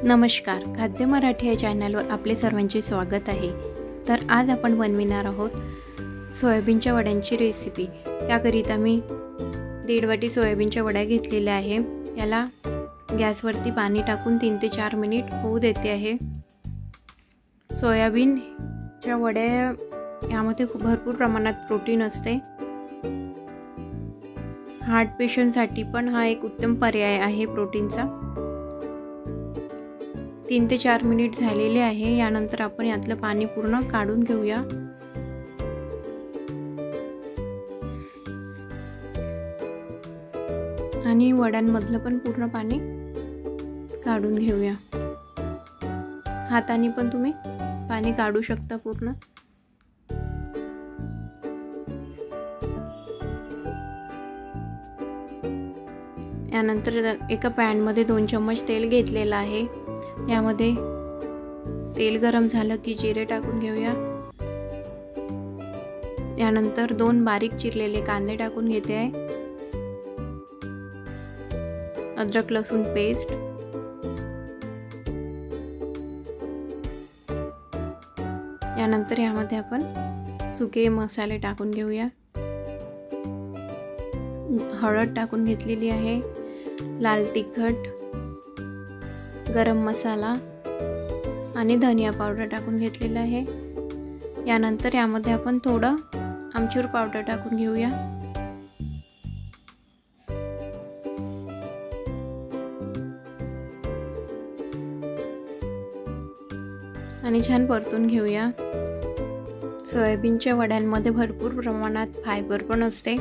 नमस्कार, खाद्य मराठी या चॅनलवर आपले सर्वांचे स्वागत आहे। तर आज आपण बनविणार आहोत सोयाबीनच्या वड्यांची रेसिपी। याकरिता मी 1.5 वाटी सोयाबीनच्या वड्या घेतलेल्या आहे। याला गॅसवरती पाणी टाकून 3 ते 4 मिनिट होऊ देते आहे। सोयाबीनच्या वड्या यामध्ये भरपूर प्रमाणात प्रोटीन असते। हार्ट पेशंटसाठी पण हा एक उत्तम पर्याय आहे प्रोटीनचा। 3 ते 4 मिनिट झालेले आहे। यानंतर आपण यातलं पाणी पूर्ण काढून घेऊया। आणि वड्यांमधलं पण पूर्ण पाणी काढून घेऊया। हाताने पण तुम्ही पाणी काढू शकता पूर्ण। यानंतर एका पॅन मध्ये 2 चम्मच तेल घेतलेलं आहे। यामध्ये तेल गरम झालं की जिरे टाकून घेऊया। यानंतर 2 बारीक चिरलेले कांदे टाकून घेते आहे। अद्रक लसूण पेस्ट, यानंतर यामध्ये आपण सुके मसाले टाकून घेऊया। हळद टाकून घेतलेली आहे, लाल तिखट, गरम मसाला आणि धनिया पावडर टाकून घेतलेला आहे। यानंतर यामध्ये आपण थोडं आमचूर पावडर टाकून घेऊया। आणि छान परतून घेऊया। सोयाबीनच्या वड्यांमध्ये भरपूर प्रमाणात फायबर पण असते,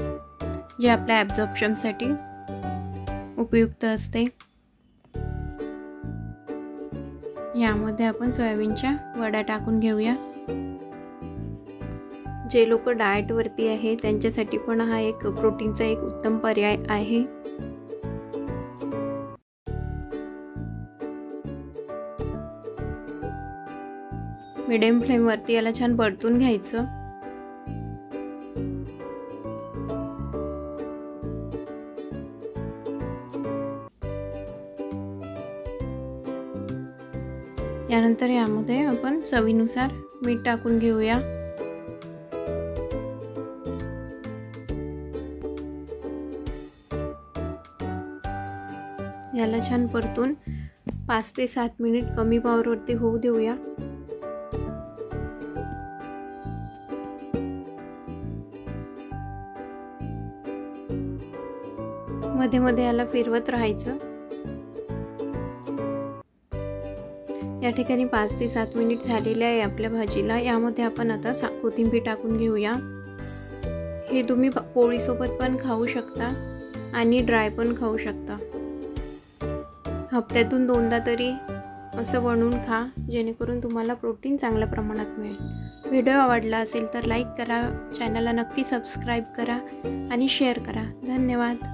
जे आपल्या ॲब्झॉर्प्शनसाठी उपयुक्त असते। यामध्ये आपण सोयाबीनच्या वड्या टाकून घेऊया। जे लोक डाएट वरती आहे त्यांच्यासाठी पण हा एक प्रोटीनचा एक उत्तम पर्याय आहे। मीडियम फ्लेम वरती याला छान परतून घ्यायचं। यानंतर यामध्ये आपण चवीनुसार मीठ टाकून घेऊया। याला छान परतून 5 ते 7 मिनिट कमी पॉवरवरती होऊ देऊया। मध्ये मध्ये याला फिरवत राहायचं। या ठिकाणी 5 ते 7 मिनिट झालेले आहे आपल्या भाजीला। यामध्ये आपण आता कोथिंबीर टाकून घेऊया। हे तुम्ही पोळी सोबत पण खाऊ शकता आणि ड्राय पण खाऊ शकता। हप्त्यातून 2दा तरी असं बनवून खा, जेणेकरून तुम्हाला प्रोटीन चांगल्या प्रमाणात मिळेल। व्हिडिओ आवडला असेल तर लाईक करा, चॅनलला नक्की सबस्क्राईब करा आणि शेअर करा। धन्यवाद।